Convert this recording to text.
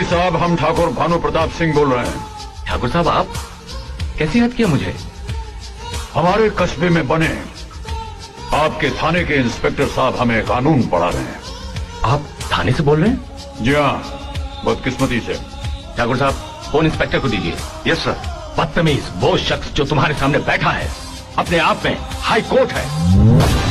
साहब, हम ठाकुर भानु प्रताप सिंह बोल रहे हैं। ठाकुर साहब, आप कैसे याद किया मुझे? हमारे कस्बे में बने आपके थाने के इंस्पेक्टर साहब हमें कानून पढ़ा रहे हैं। आप थाने से बोल रहे हैं? जी हाँ, बदकिस्मती से। ठाकुर साहब, फोन इंस्पेक्टर को दीजिए। Yes sir. बदतमीज, वो शख्स जो तुम्हारे सामने बैठा है अपने आप में हाई कोर्ट है।